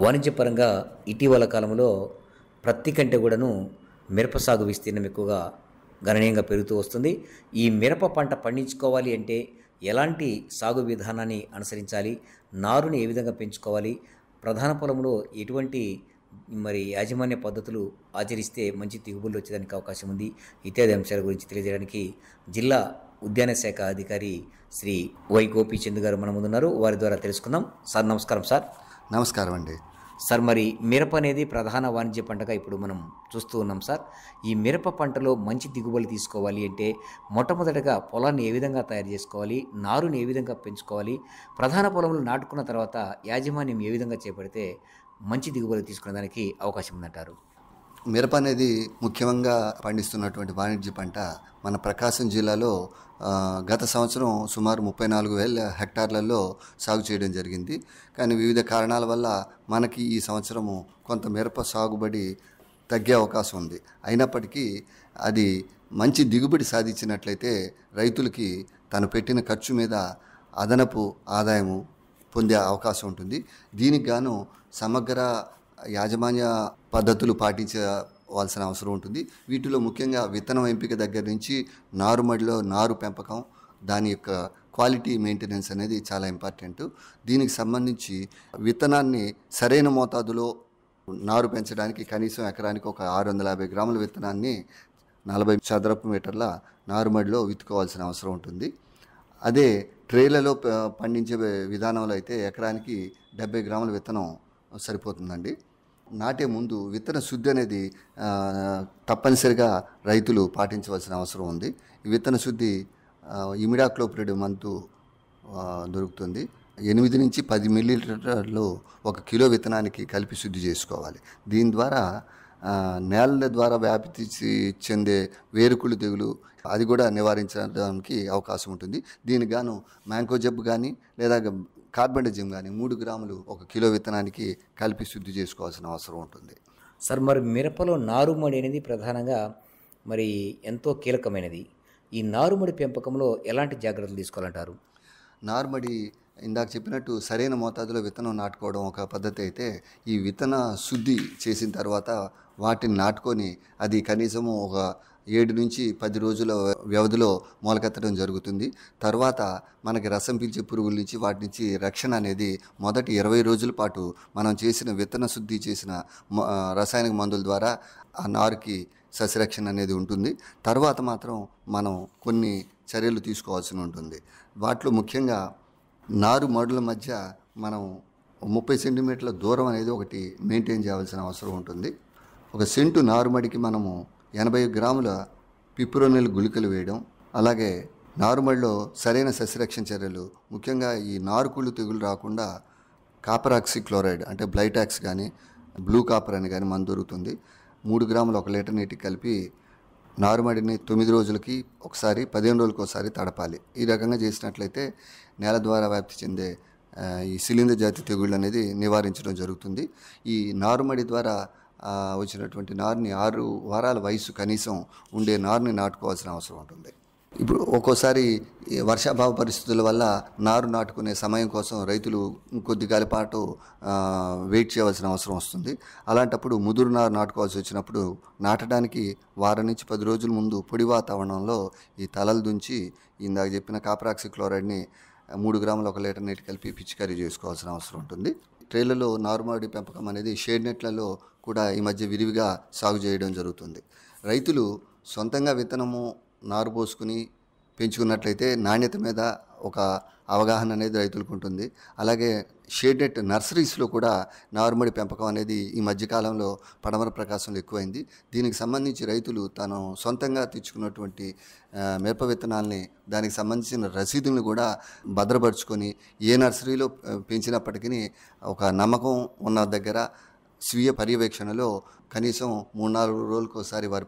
వాణిజ్యపరంగా ఇటీవల కాలంలో ప్రత్తి కంటే కూడాను మిరప సాగు విస్తీర్ణం ఎక్కువగా గణనీయంగా పెరుగుతూ వస్తుంది. ఈ మిరప పంట పండించుకోవాలి అంటే ఎలాంటి సాగు విధానాన్ని అనుసరించాలి? నారుని ఏ విధంగా పెంచుకోవాలి? ప్రధాన పొలంలో ఎటువంటి యాజమాన్య పద్ధతులు ఆచరిస్తే మంచి దిగుబడులు వచ్చేదానికి అవకాశం ఉంది? ఇత్యాది అంశాల గురించి తెలియజేయడానికి జిల్లా ఉద్యాన శాఖ అధికారి శ్రీ వై గోపీచంద్ గారు మన ముందున్నారు. వారి ద్వారా తెలుసుకుందాం. సార్ నమస్కారం సార్. నమస్కారం అండి. సార్, మిరప అనేది ప్రధాన వాణిజ్య పంటగా ఇప్పుడు మనం చూస్తూ ఉన్నాం సార్. ఈ మిరప పంటలో మంచి దిగుబడి తీసుకోవాలి అంటే మొట్టమొదటగా పొలాన్ని ఏ విధంగా తయారు చేసుకోవాలి? నారుని ఏ విధంగా పెంచుకోవాలి? ప్రధాన పొలంలో నాటుకున్న తర్వాత యాజమాన్యం ఏ విధంగా చేపడితే మంచి దిగుబడి తీసుకునే దానికి అవకాశం ఉందంటారు? మిరప అనేది ముఖ్యంగా పండిస్తున్నటువంటి వాణిజ్య పంట మన ప్రకాశం జిల్లాలో గత సంవత్సరం సుమారు 34,000 హెక్టార్లలో సాగు చేయడం జరిగింది. కానీ వివిధ కారణాల వల్ల మనకి ఈ సంవత్సరము కొంత మిరప సాగుబడి తగ్గే అవకాశం ఉంది. అయినప్పటికీ అది మంచి దిగుబడి సాధించినట్లయితే రైతులకి తను పెట్టిన ఖర్చు మీద అదనపు ఆదాయము పొందే అవకాశం ఉంటుంది. దీనికి గాను సమగ్ర యాజమాన్య పద్ధతులు పాటించవలసిన అవసరం ఉంటుంది. వీటిలో ముఖ్యంగా విత్తనం ఎంపిక దగ్గర నుంచి నారుమడిలో నారు పెంపకం, దాని యొక్క క్వాలిటీ మెయింటెనెన్స్ అనేది చాలా ఇంపార్టెంట్. దీనికి సంబంధించి విత్తనాన్ని సరైన మోతాదులో నారు పెంచడానికి కనీసం ఎకరానికి ఒక 650 గ్రాముల విత్తనాన్ని 40 చదరపు మీటర్ల నారుమడిలో విత్తుకోవాల్సిన అవసరం ఉంటుంది. అదే ట్రేలలో పండించే విధానంలో అయితే ఎకరానికి 70 గ్రాముల విత్తనం సరిపోతుందండి. నాటే ముందు విత్తన శుద్ధి అనేది తప్పనిసరిగా రైతులు పాటించవలసిన అవసరం ఉంది. ఈ విత్తన శుద్ధి ఇమిడాక్లోప్రిడ్ మందు దొరుకుతుంది. 8 నుంచి 10 మిల్లీలీటర్లు 1 కిలో విత్తనానికి కలిపి శుద్ధి చేసుకోవాలి. దీని ద్వారా నేలల ద్వారా వ్యాప్తి చెందే వేరుకుళ్ళు తెగులు అది కూడా నివారించడానికి అవకాశం ఉంటుంది. దీనికి గాను మ్యాంకోజెబ్ కానీ లేదా కార్బండిజిమ్ కానీ 3 గ్రాములు 1 కిలో విత్తనానికి కలిపి శుద్ధి చేసుకోవాల్సిన అవసరం ఉంటుంది. సార్, మిరపలో నారుమడి అనేది ప్రధానంగా ఎంతో కీలకమైనది. ఈ నారుమడి పెంపకంలో ఎలాంటి జాగ్రత్తలు తీసుకోవాలంటారు? నారుమడి ఇందాక చెప్పినట్టు సరైన మోతాదులో విత్తనం నాటుకోవడం ఒక పద్ధతి అయితే, ఈ విత్తన శుద్ధి చేసిన తర్వాత వాటిని నాటుకొని అది కనీసము ఒక 7 నుంచి 10 రోజుల వ్యవధిలో మొలకెత్తడం జరుగుతుంది. తర్వాత మనకి రసం పీల్చే పురుగుల నుంచి వాటి నుంచి రక్షణ అనేది మొదటి 20 రోజుల పాటు మనం చేసిన విత్తన శుద్ధి చేసిన రసాయనిక మందుల ద్వారా ఆ నారుకి సస్యరక్షణ అనేది ఉంటుంది. తర్వాత మాత్రం మనం కొన్ని చర్యలు తీసుకోవాల్సి ఉంటుంది. వాటిలో ముఖ్యంగా నారు మడుల మధ్య మనం 30 సెంటీమీటర్ల దూరం అనేది ఒకటి మెయింటైన్ చేయాల్సిన అవసరం ఉంటుంది. 1 సెంటు నారుమడికి మనము 80 గ్రాముల పిప్రోనిల్ గుళికలు వేయడం, అలాగే నారుమడిలో సరైన సస్యరక్షణ చర్యలు ముఖ్యంగా ఈ నారుకుళ్ళు తెగులు రాకుండా కాపర్ ఆక్సిక్లోరైడ్ అంటే బ్లైటాక్స్ కానీ బ్లూ కాపర్ అని కానీ మందు దొరుకుతుంది. 3 గ్రాములు 1 లీటర్ నీటికి కలిపి నారుమడిని 9 రోజులకి ఒకసారి 15 రోజులకి ఒకసారి తడపాలి. ఈ రకంగా చేసినట్లయితే నేల ద్వారా వ్యాప్తి చెందే ఈ శిలీంధ్ర జాతి తెగుళ్ళు అనేది నివారించడం జరుగుతుంది. ఈ నారుమడి ద్వారా వచ్చినటువంటి నారుని 6 వారాల వయసు కనీసం ఉండే నారుని నాటుకోవాల్సిన అవసరం ఉంటుంది. ఇప్పుడు ఒక్కోసారి వర్షాభావ పరిస్థితుల వల్ల నారు నాటుకునే సమయం కోసం రైతులు కొద్దిగాలి పాటు వెయిట్ చేయవలసిన అవసరం వస్తుంది. అలాంటప్పుడు ముదురు నారు నాటుకోవాల్సి వచ్చినప్పుడు నాటడానికి వారం నుంచి 10 రోజుల ముందు పొడి వాతావరణంలో ఈ తలలు దుంచి ఇందాక చెప్పిన కాపర్ ఆక్సిక్లోరైడ్ని 3 గ్రాములు 1 లీటర్ నీటి కలిపి పిచికారీ చేసుకోవాల్సిన అవసరం ఉంటుంది. ట్రేలలో నారుమడి పెంపకం అనేది షేడ్ నెట్లలో కూడా ఈ మధ్య విరివిగా సాగు చేయడం జరుగుతుంది. రైతులు సొంతంగా విత్తనము నారు పోసుకుని పెంచుకున్నట్లయితే నాణ్యత మీద ఒక అవగాహన అనేది రైతులకు ఉంటుంది. అలాగే షేడ్ నెట్ నర్సరీస్లో కూడా నారుమడి పెంపకం అనేది ఈ మధ్యకాలంలో పడమర ప్రకాశంలో ఎక్కువైంది. దీనికి సంబంధించి రైతులు తాను సొంతంగా తెచ్చుకున్నటువంటి మిరప విత్తనాల్ని దానికి సంబంధించిన రసీదులను కూడా భద్రపరుచుకొని ఏ నర్సరీలో పెంచినప్పటికీ ఒక నమ్మకం ఉన్న దగ్గర స్వీయ పర్యవేక్షణలో కనీసం 3-4 రోజులకు ఒకసారి వారు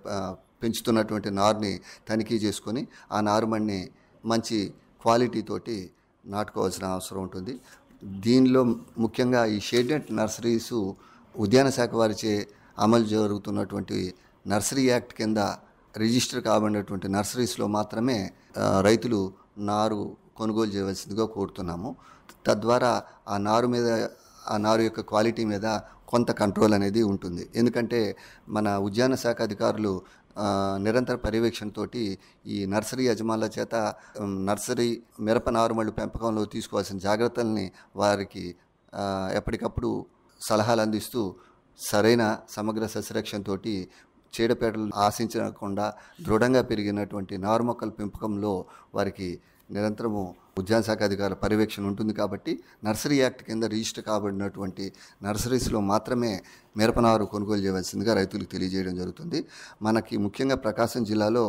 పెంచుతున్నటువంటి నారుని తనిఖీ చేసుకొని ఆ నారుమడిని మంచి క్వాలిటీతోటి నాటుకోవాల్సిన అవసరం ఉంటుంది. దీనిలో ముఖ్యంగా ఈ షేడ్ నెట్ నర్సరీసు ఉద్యాన శాఖ వారిచే అమలు జరుగుతున్నటువంటి నర్సరీ యాక్ట్ కింద రిజిస్టర్ కాబడినటువంటి నర్సరీస్లో మాత్రమే రైతులు నారు కొనుగోలు చేయవలసిందిగా కోరుతున్నాము. తద్వారా ఆ నారు మీద ఆ నారు యొక్క క్వాలిటీ మీద కొంత కంట్రోల్ అనేది ఉంటుంది. ఎందుకంటే మన ఉద్యాన శాఖ అధికారులు నిరంతర పర్యవేక్షణతోటి ఈ నర్సరీ యజమానుల చేత నర్సరీ మిరప నారుమళ్ళు పెంపకంలో తీసుకోవాల్సిన జాగ్రత్తల్ని వారికి ఎప్పటికప్పుడు సలహాలు అందిస్తూ సరైన సమగ్ర సస్యరక్షణతో చీడపీడలు ఆశించకుండా దృఢంగా పెరిగినటువంటి నారు మొక్కల పెంపకంలో వారికి నిరంతరము ఉద్యాన శాఖ అధికారుల పర్యవేక్షణ ఉంటుంది. కాబట్టి నర్సరీ యాక్ట్ కింద రిజిస్టర్ కాబడినటువంటి నర్సరీస్లో మాత్రమే మిరపనారు కొనుగోలు చేయవలసిందిగా రైతులకు తెలియజేయడం జరుగుతుంది. మనకి ముఖ్యంగా ప్రకాశం జిల్లాలో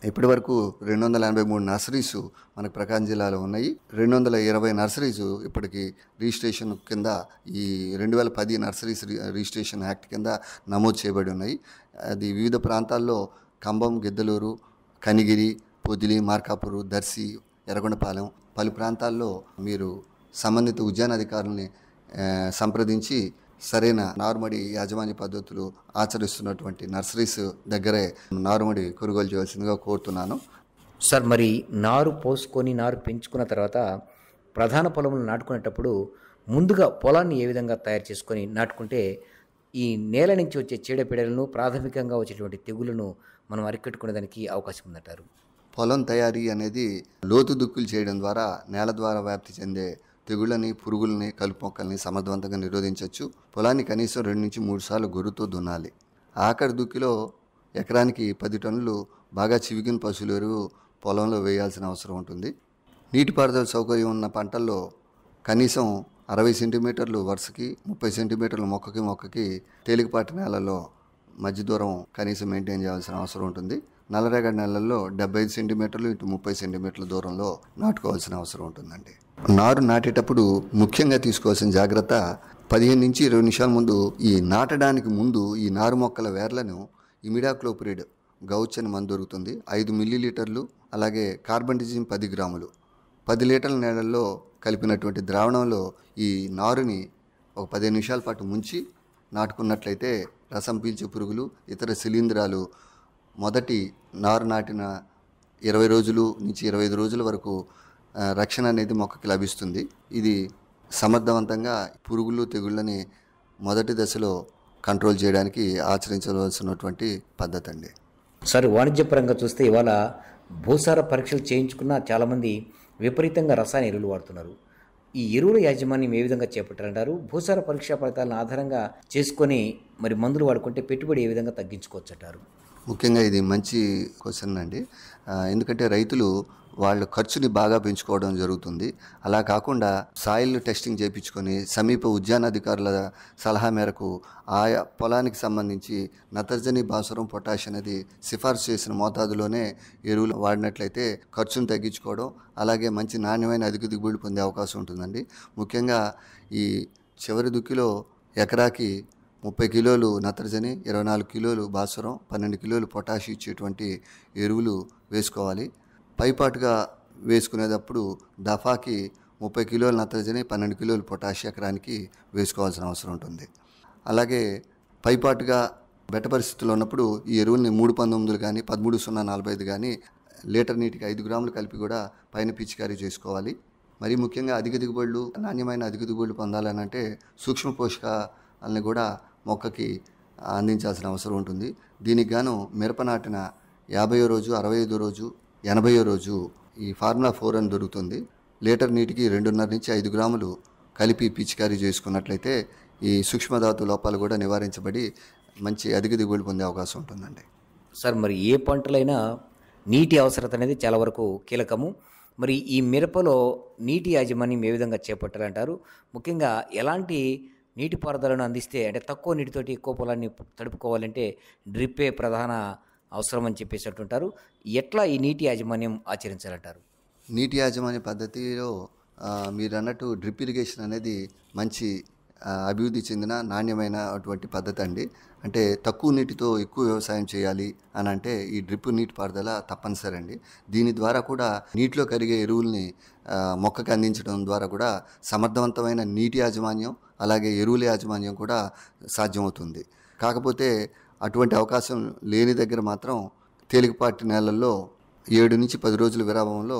ఇప్పటి వరకు 283 నర్సరీస్ మనకు ప్రకాశం జిల్లాలో ఉన్నాయి. 220 నర్సరీస్ ఇప్పటికి రిజిస్ట్రేషన్ కింద ఈ 2010 నర్సరీస్ రిజిస్ట్రేషన్ యాక్ట్ కింద నమోదు చేయబడి ఉన్నాయి. అది వివిధ ప్రాంతాల్లో కంబం, గిద్దలూరు, కనిగిరి, పొదిలి, మార్కాపురు, దర్శి, ఎర్రగొండపాలెం పలు ప్రాంతాల్లో మీరు సంబంధిత ఉద్యానాధికారుల్ని సంప్రదించి సరైన నారుమడి యాజమాన్య పద్ధతులు ఆచరిస్తున్నటువంటి నర్సరీస్ దగ్గరే నారుమడి కొనుగోలు చేయవలసిందిగా కోరుతున్నాను. సార్, మరి నారు పోసుకొని నారు పెంచుకున్న తర్వాత ప్రధాన పొలంలో నాటుకునేటప్పుడు ముందుగా పొలాన్ని ఏ విధంగా తయారు చేసుకొని నాటుకుంటే ఈ నేల నుంచి వచ్చే చీడపీడలను, ప్రాథమికంగా వచ్చేటువంటి తెగులను మనం అరికట్టుకునేదానికి అవకాశం ఉందంటారు? పొలం తయారీ అనేది లోతు దుక్కులు చేయడం ద్వారా నేల ద్వారా వ్యాప్తి చెందే తెగుళ్ళని, పురుగుల్ని, కలుపు మొక్కల్ని సమర్థవంతంగా నిరోధించవచ్చు. పొలాన్ని కనీసం 2 నుంచి 3 సార్లు గొర్రుతో దున్నాలి. ఆఖరి దుక్కిలో ఎకరానికి 10 టన్నులు బాగా చివికిన పశువుల ఎరువు పొలంలో వేయాల్సిన అవసరం ఉంటుంది. నీటిపారుదల సౌకర్యం ఉన్న పంటల్లో కనీసం 60 సెంటీమీటర్లు వరుసకి, 30 సెంటీమీటర్లు మొక్కకి తేలికపాటి నేలలో మధ్య దూరం కనీసం మెయింటైన్ చేయాల్సిన అవసరం ఉంటుంది. నల్లరేగడి నెలల్లో 75 సెంటీమీటర్లు ఇటు 30 సెంటీమీటర్ల దూరంలో నాటుకోవాల్సిన అవసరం ఉంటుందండి. నారు నాటేటప్పుడు ముఖ్యంగా తీసుకోవాల్సిన జాగ్రత్త 15 నుంచి 20 నిమిషాల ముందు ఈ నాటడానికి ముందు ఈ నారు మొక్కల వేర్లను ఇమిడాక్లోప్రిడ్ గౌచ్ అని మందు దొరుకుతుంది, 5 మిల్లీలీటర్లు, అలాగే కార్బండిజిమ్ 10 గ్రాములు 10 లీటర్ల నీళ్ళల్లో కలిపినటువంటి ద్రావణంలో ఈ నారుని ఒక 15 నిమిషాల పాటు ముంచి నాటుకున్నట్లయితే రసం పీల్చే పురుగులు, ఇతర శిలీంధ్రాలు మొదటి నారు నాటిన 20 రోజులు నుంచి 25 రోజుల వరకు రక్షణ అనేది మొక్కకి లభిస్తుంది. ఇది సమర్థవంతంగా పురుగులు, తెగుళ్ళని మొదటి దశలో కంట్రోల్ చేయడానికి ఆచరించవలసినటువంటి పద్ధతి అండి. సార్, వాణిజ్యపరంగా చూస్తే ఇవాళ భూసార పరీక్షలు చేయించుకున్న చాలామంది విపరీతంగా రసాయన ఎరువులు వాడుతున్నారు. ఈ ఎరువుల యాజమాన్యం ఏ విధంగా చేపట్టారంటారు? భూసార పరీక్షా ఫలితాలను ఆధారంగా చేసుకొని మరి మందులు వాడుకుంటే పెట్టుబడి ఏ విధంగా తగ్గించుకోవచ్చు అంటారు? ముఖ్యంగా ఇది మంచి క్వశ్చన్ అండి. ఎందుకంటే రైతులు వాళ్ళ ఖర్చుని బాగా పెంచుకోవడం జరుగుతుంది. అలా కాకుండా సాయిల్ టెస్టింగ్ చేయించుకొని సమీప ఉద్యానాధికారుల సలహా మేరకు ఆయా పొలానికి సంబంధించి నత్రజని, భాస్వరం, పొటాష్ అనేది సిఫార్సు చేసిన మోతాదులోనే ఎరువులు వాడినట్లయితే ఖర్చును తగ్గించుకోవడం, అలాగే మంచి నాణ్యమైన అధిక దిగుబడి పొందే అవకాశం ఉంటుందండి. ముఖ్యంగా ఈ చివరి దుక్కిలో ఎకరాకి 30 కిలోలు నత్రజని, 24 కిలోలు భాస్వరం, 12 కిలోలు పొటాష్ ఇచ్చేటువంటి ఎరువులు వేసుకోవాలి. పైపాటుగా వేసుకునేటప్పుడు దఫాకి 30 కిలోల నత్రజని, 12 కిలోలు పొటాష్ ఎకరానికి వేసుకోవాల్సిన అవసరం ఉంటుంది. అలాగే పైపాటుగా బెట్ట పరిస్థితుల్లో ఉన్నప్పుడు ఈ ఎరువుల్ని 319 కానీ 13,045 కానీ లీటర్ నీటికి 5 గ్రాములు కలిపి కూడా పైన పిచికారీ చేసుకోవాలి. మరీ ముఖ్యంగా అధిక దిగుబడులు, నాణ్యమైన అధిక దిగుబడులు పొందాలనంటే సూక్ష్మ పోషకాలని కూడా మొక్కకి అందించాల్సిన అవసరం ఉంటుంది. దీనికి గాను మిరప నాటిన 50వ రోజు, 65వ రోజు, 80వ రోజు ఈ ఫార్ములా 4 అని దొరుకుతుంది. లీటర్ నీటికి 2.5 నుంచి 5 గ్రాములు కలిపి పిచికారీ చేసుకున్నట్లయితే ఈ సూక్ష్మధాతు లోపాలు కూడా నివారించబడి మంచి అధిక దిగుబడి పొందే అవకాశం ఉంటుందండి. సార్, మరి ఏ పంటలైనా నీటి అవసరత అనేది చాలా వరకు కీలకము. మరి ఈ మిరపలో నీటి యాజమాన్యం ఏ విధంగా చేపట్టాలంటారు? ముఖ్యంగా ఎలాంటి నీటిపారుదలను అందిస్తే, అంటే తక్కువ నీటితోటి ఎక్కువ పొలాన్ని తడుపుకోవాలంటే డ్రిప్పే ప్రధాన అవసరం అని చెప్పేసి అంటుంటారు. ఎట్లా ఈ నీటి యాజమాన్యం ఆచరించాలంటారు? నీటి యాజమాన్య పద్ధతిలో మీరు అన్నట్టు డ్రిప్ ఇరిగేషన్ అనేది మంచి అభివృద్ధి చెందిన నాణ్యమైన అటువంటి పద్ధతి అండి. అంటే తక్కువ నీటితో ఎక్కువ వ్యవసాయం చేయాలి అని అంటే ఈ డ్రిప్ నీటిపారుదల తప్పనిసరి అండి. దీని ద్వారా కూడా నీటిలో కరిగే ఎరువుల్ని మొక్కకి అందించడం ద్వారా కూడా సమర్థవంతమైన నీటి యాజమాన్యం, అలాగే ఎరువుల యాజమాన్యం కూడా సాధ్యమవుతుంది. కాకపోతే అటువంటి అవకాశం లేని దగ్గర మాత్రం తేలికపాటి నేలల్లో 7 నుంచి 10 రోజుల విరామంలో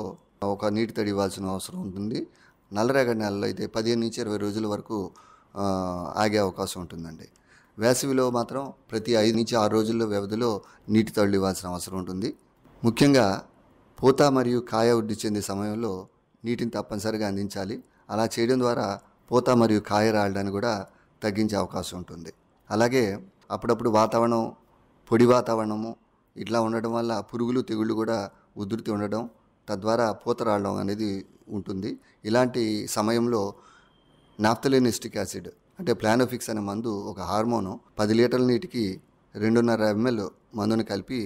ఒక నీటి తడి ఇవ్వాల్సిన అవసరం ఉంటుంది. నల్లరేగడి నేలలో అయితే 15 నుంచి 20 రోజుల వరకు ఆగే అవకాశం ఉంటుందండి. వేసవిలో మాత్రం ప్రతి 5 నుంచి 6 రోజుల వ్యవధిలో నీటి తడులు ఇవ్వాల్సిన అవసరం ఉంటుంది. ముఖ్యంగా పూత మరియు కాయ వృద్ధి చెందే సమయంలో నీటిని తప్పనిసరిగా అందించాలి. అలా చేయడం ద్వారా పూత మరియు కాయ రాలడాన్ని కూడా తగ్గించే అవకాశం ఉంటుంది. అలాగే అప్పుడప్పుడు వాతావరణం పొడి వాతావరణము ఇట్లా ఉండడం వల్ల పురుగులు తెగుళ్ళు కూడా ఉధృతి ఉండడం, తద్వారా పూత రావడం అనేది ఉంటుంది. ఇలాంటి సమయంలో నాఫ్థలిన్ ఎస్టిక్ యాసిడ్ అంటే ప్లానోఫిక్స్ అనే మందు, ఒక హార్మోను 10 లీటర్ల నీటికి 2.5 ml మందుని కలిపి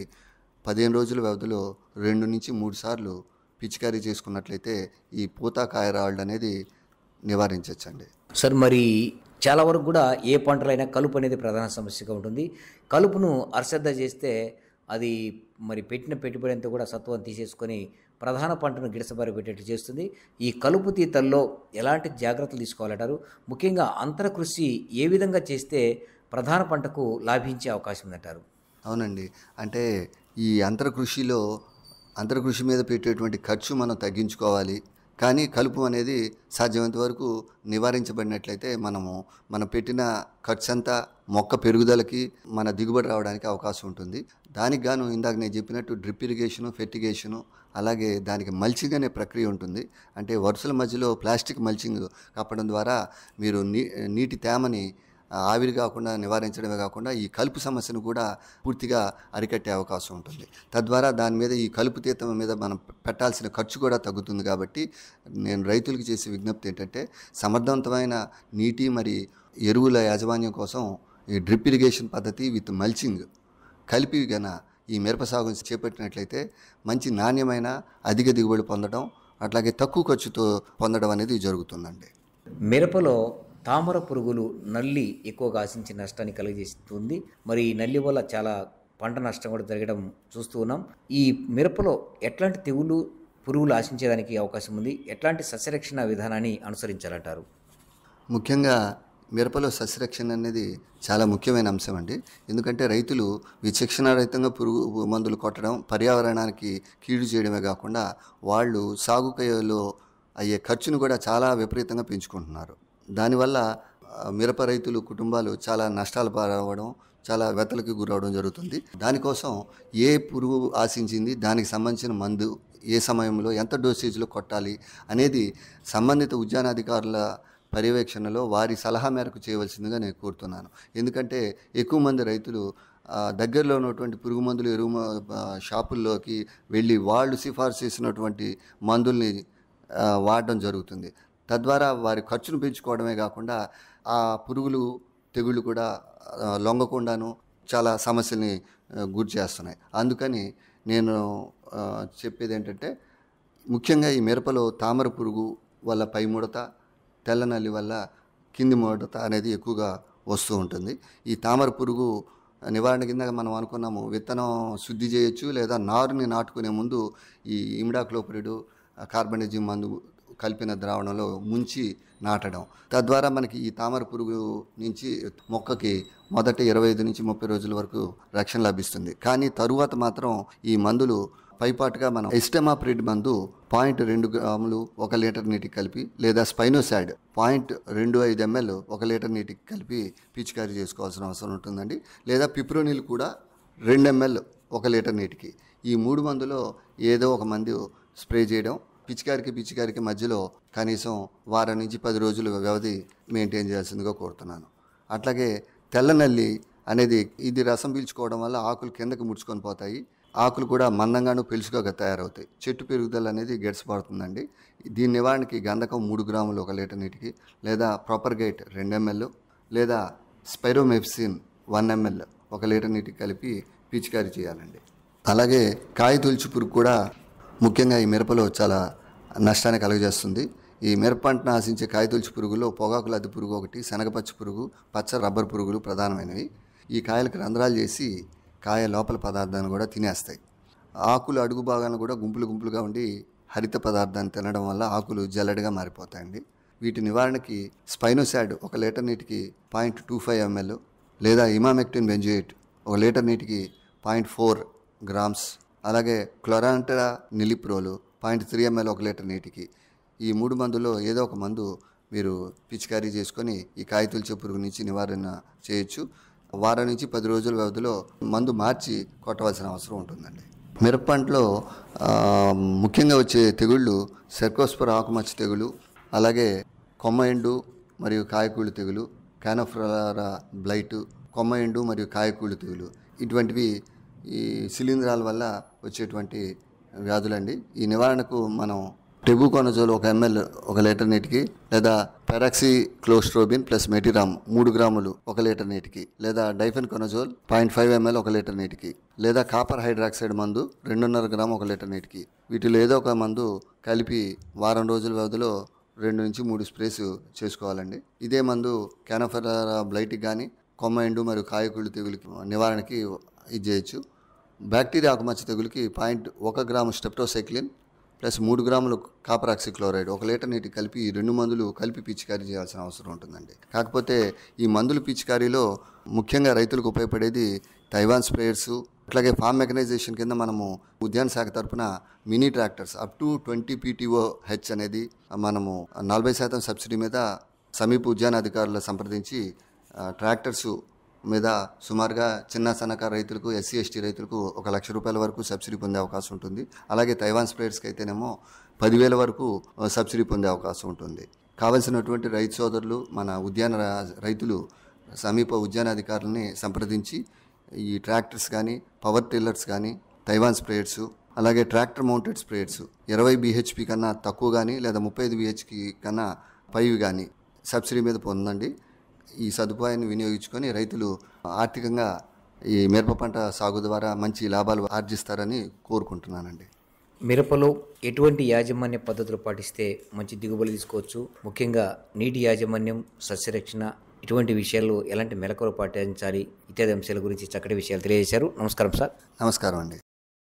15 రోజుల వ్యవధిలో 2 నుంచి 3 సార్లు పిచికారీ చేసుకున్నట్లయితే ఈ పూత కాయ రావడం అనేది నివారించవచ్చండి. సార్, మరి చాలా వరకు కూడా ఏ పంటలైనా కలుపు అనేది ప్రధాన సమస్యగా ఉంటుంది. కలుపును అశ్రద్ధ చేస్తే అది మరి పెట్టిన పెట్టుబడి అంతా కూడా సత్వం తీసేసుకొని ప్రధాన పంటను గిడసబారి పెట్టేట్టు చేస్తుంది. ఈ కలుపు తీతల్లో ఎలాంటి జాగ్రత్తలు తీసుకోవాలంటారు? ముఖ్యంగా అంతర కృషి ఏ విధంగా చేస్తే ప్రధాన పంటకు లాభించే అవకాశం ఉందంటారు? అవునండి. అంటే ఈ అంతర కృషి మీద పెట్టేటువంటి ఖర్చు మనం తగ్గించుకోవాలి. కానీ కలుపు అనేది సాధ్యమైనంత వరకు నివారించబడినట్లయితే మనం పెట్టిన ఖర్చు అంతా మొక్క పెరుగుదలకి, మన దిగుబడి రావడానికి అవకాశం ఉంటుంది. దానికి గాను ఇందాక నేను చెప్పినట్టు డ్రిప్ ఇరిగేషను, ఫెర్టిగేషను, అలాగే దానికి మల్చింగ్ అనే ప్రక్రియ ఉంటుంది. అంటే వరుసల మధ్యలో ప్లాస్టిక్ మల్చింగ్ కప్పడం ద్వారా మీరు నీటి తేమని ఆవిరి కాకుండా నివారించడమే కాకుండా ఈ కలుపు సమస్యను కూడా పూర్తిగా అరికట్టే అవకాశం ఉంటుంది. తద్వారా దాని మీద ఈ కలుపు తీత మీద మనం పెట్టాల్సిన ఖర్చు కూడా తగ్గుతుంది. కాబట్టి నేను రైతులకు చేసే విజ్ఞప్తి ఏంటంటే, సమర్థవంతమైన నీటి మరి ఎరువుల యాజమాన్యం కోసం ఈ డ్రిప్ ఇరిగేషన్ పద్ధతి విత్ మల్చింగ్ కలిపి ఈ మిరప సాగు చేపట్టినట్లయితే మంచి నాణ్యమైన అధిక దిగుబడి పొందడం, అట్లాగే తక్కువ ఖర్చుతో పొందడం అనేది జరుగుతుందండి. మిరపలో తామర పురుగులు నల్లి ఎక్కువగా ఆశించి నష్టాన్ని కలిగిస్తుంది. మరి ఈ నల్లి వల్ల చాలా పంట నష్టం కూడా జరగడం చూస్తూ ఉన్నాం. ఈ మిరపలో ఎట్లాంటి తెగులు పురుగులు ఆశించేదానికి అవకాశం ఉంది? ఎట్లాంటి సస్యరక్షణ విధానాన్ని అనుసరించాలంటారు? ముఖ్యంగా మిరపలో సస్యరక్షణ అనేది చాలా ముఖ్యమైన అంశం అండి. ఎందుకంటే రైతులు విచక్షణారహితంగా పురుగు మందులు కొట్టడం, పర్యావరణానికి కీడు చేయడమే కాకుండా వాళ్ళు సాగులో అయ్యే ఖర్చును కూడా చాలా విపరీతంగా పెంచుకుంటున్నారు. దానివల్ల మిరప రైతులు కుటుంబాలు చాలా నష్టాలు పాలవడం, చాలా వ్యతలకు గురవడం జరుగుతుంది. దానికోసం ఏ పురుగు ఆశించింది, దానికి సంబంధించిన మందు ఏ సమయంలో ఎంత డోసేజ్లో కొట్టాలి అనేది సంబంధిత ఉద్యానాధికారుల పర్యవేక్షణలో వారి సలహా మేరకు చేయవలసిందిగా నేను కోరుతున్నాను. ఎందుకంటే ఎక్కువ మంది రైతులు దగ్గరలో ఉన్నటువంటి పురుగు మందులు ఎరువు షాపుల్లోకి వెళ్ళి వాళ్ళు సిఫార్సు చేసినటువంటి మందుల్ని వాడడం జరుగుతుంది. తద్వారా వారి ఖర్చును పెంచుకోవడమే కాకుండా ఆ పురుగులు తెగుళ్ళు కూడా లొంగకుండాను చాలా సమస్యల్ని గురి చేస్తున్నాయి. అందుకని నేను చెప్పేది ఏంటంటే, ముఖ్యంగా ఈ మిరపలో తామర పురుగు వల్ల పై ముడత, తెల్ల నల్లి వల్ల కింది ముడత అనేది ఎక్కువగా వస్తూ ఉంటుంది. ఈ తామర పురుగు నివారణ కింద మనం అనుకున్నాము, విత్తనం శుద్ధి చేయొచ్చు, లేదా నారుని నాటుకునే ముందు ఈ ఇమిడాక్లోపిరిడ్, కార్బనిజం మందు కలిపిన ద్రావణంలో ముంచి నాటడం. తద్వారా మనకి ఈ తామర పురుగు నుంచి మొక్కకి మొదట 25 నుంచి 30 రోజుల వరకు రక్షణ లభిస్తుంది. కానీ తరువాత మాత్రం ఈ మందులు పైపాటుగా మనం ఎస్టెమాప్రిడ్ మందు 0.2 గ్రాములు 1 లీటర్ నీటికి కలిపి, లేదా స్పైనోసాడ్ 0.25 ml 1 లీటర్ నీటికి కలిపి పిచికారీ చేసుకోవాల్సిన అవసరం ఉంటుందండి. లేదా పిప్రోనిల్ కూడా 2 ml 1 లీటర్ నీటికి. ఈ 3 మందులో ఏదో ఒక మందు స్ప్రే చేయడం. పిచికారికి మధ్యలో కనీసం వారం నుంచి 10 రోజుల వ్యవధి మెయింటైన్ చేయాల్సిందిగా కోరుతున్నాను. అట్లాగే తెల్ల నల్లి అనేది ఇది రసం పీల్చుకోవడం వల్ల ఆకులు కిందకి ముడుచుకొని పోతాయి. ఆకులు కూడా మందంగాను పెలుసుగా తయారవుతాయి. చెట్టు పెరుగుదల అనేది గెడిసిపడుతుందండి. దీని నివారణకి గంధకం 3 గ్రాములు 1 లీటర్ నీటికి, లేదా ప్రాపర్గేట్ 2 ml, లేదా స్పైరోమెఫ్సిన్ 1 ml 1 లీటర్ నీటికి కలిపి పిచికారీ చేయాలండి. అలాగే కాయ తొలుచు పురుగు కూడా ముఖ్యంగా ఈ మిరపలో చాలా నష్టాన్ని కలుగజేస్తుంది. ఈ మిరప పంటను ఆశించే కాయతొలుచు పురుగులో పొగాకు లద్దె పురుగు ఒకటి, శనగపచ్చి పురుగు, పచ్చ రబ్బర్ పురుగులు ప్రధానమైనవి. ఈ కాయలకు రంధ్రాలు చేసి కాయ లోపల పదార్థాన్ని కూడా తినేస్తాయి. ఆకులు అడుగు భాగాన్ని కూడా గుంపులుగా ఉండి హరిత పదార్థాన్ని తినడం వల్ల ఆకులు జల్లెడగా మారిపోతాయండి. వీటి నివారణకి స్పైనోసాడ్ 1 లీటర్ నీటికి 0.25 ml, లేదా ఇమామెక్టిన్ బెంజోయేట్ 1 లీటర్ నీటికి 0.4 grams, అలాగే క్లోరాంటరా నిలిప్రోలు 0.3 ml 1 లీటర్ నీటికి. ఈ 3 మందుల్లో ఏదో ఒక మందు మీరు పిచికారీ చేసుకొని ఈ కాయతొలుచే పురుగు నుంచి నివారణ చేయొచ్చు. వారం నుంచి 10 రోజుల వ్యవధిలో మందు మార్చి కొట్టవలసిన అవసరం ఉంటుందండి. మిరప పంటలో ముఖ్యంగా వచ్చే తెగుళ్ళు సెర్కోస్పర్ ఆకుమచ్చ తెగులు, అలాగే కొమ్మ ఎండు మరియు కాయకూళ్ళు తెగులు, కానోఫ్లోరా బ్లైట్, కొమ్మ ఎండు మరియు కాయకూళ్ళు తెగులు, ఇటువంటివి ఈ శిలీంధ్రాల వల్ల వచ్చేటువంటి వ్యాధులండి. ఈ నివారణకు మనం టెబుకోనజోల్ 1 ml 1 లీటర్ నీటికి, లేదా పెరాక్సిక్లోస్ట్రోబిన్ ప్లస్ మెటిరామ్ 3 గ్రాములు 1 లీటర్ నీటికి, లేదా డైఫెన్కొనజోల్ 0.5 ml 1 లీటర్ నీటికి, లేదా కాపర్ హైడ్రాక్సైడ్ మందు 2.5 గ్రాము 1 లీటర్ నీటికి, వీటిలో ఏదో ఒక మందు కలిపి వారం రోజుల వ్యవధిలో 2 నుంచి 3 స్ప్రేస్ చేసుకోవాలండి. ఇదే మందు కానోఫెరా బ్లైట్కి కానీ, కొమ్మ ఎండు మరియు కాయకూళ్ళు తెగులుకి నివారణకి ఇది చేయొచ్చు. బ్యాక్టీరియా ఆకుమచ్చ తెగులుకి 1 గ్రాము స్టెప్టోసైక్లిన్ ప్లస్ 3 గ్రాములు కాపర్ ఆక్సిక్లోరైడ్ 1 లీటర్ నీటికి కలిపి ఈ 2 మందులు కలిపి పిచికారీ చేయాల్సిన అవసరం ఉంటుందండి. కాకపోతే ఈ మందుల పిచికారీలో ముఖ్యంగా రైతులకు ఉపయోగపడేది తైవాన్ స్ప్రేయర్స్, అట్లాగే ఫార్మ్ మెకనైజేషన్ కింద మనము ఉద్యాన శాఖ తరఫున mini tractors up to 20 PTOH అనేది మనము 40% సబ్సిడీ మీద సమీప ఉద్యాన అధికారుల సంప్రదించి ట్రాక్టర్స్ మీద సుమారుగా చిన్న సన్నకారు రైతులకు, SC ST రైతులకు 1 లక్ష రూపాయల వరకు సబ్సిడీ పొందే అవకాశం ఉంటుంది. అలాగే తైవాన్ స్ప్రేయర్స్కి అయితేనేమో 10,000 వరకు సబ్సిడీ పొందే అవకాశం ఉంటుంది. కావలసినటువంటి రైతు సోదరులు, మన ఉద్యాన రైతులు సమీప ఉద్యానాధికారులని సంప్రదించి ఈ ట్రాక్టర్స్ కానీ, పవర్ టిల్లర్స్ కానీ, తైవాన్ స్ప్రేయర్స్, అలాగే ట్రాక్టర్ మౌంటెడ్ స్ప్రేయర్స్ 20 BHP కన్నా తక్కువ కానీ, లేదా 35 BHP కన్నా పైవి కానీ సబ్సిడీ మీద పొందండి. ఈ సదుపాయాన్ని వినియోగించుకొని రైతులు ఆర్థికంగా ఈ మిరప పంట సాగు ద్వారా మంచి లాభాలు ఆర్జిస్తారని కోరుకుంటున్నానండి. మిరపలో ఎటువంటి యాజమాన్య పద్ధతులు పాటిస్తే మంచి దిగుబడి తీసుకోవచ్చు, ముఖ్యంగా నీటి యాజమాన్యం, సస్యరక్షణ, ఇటువంటి విషయాల్లో ఎలాంటి మెలకువలు పాటించాలి ఇత్యాది అంశాల గురించి చక్కటి విషయాలు తెలియజేశారు. నమస్కారం సార్. నమస్కారం అండి.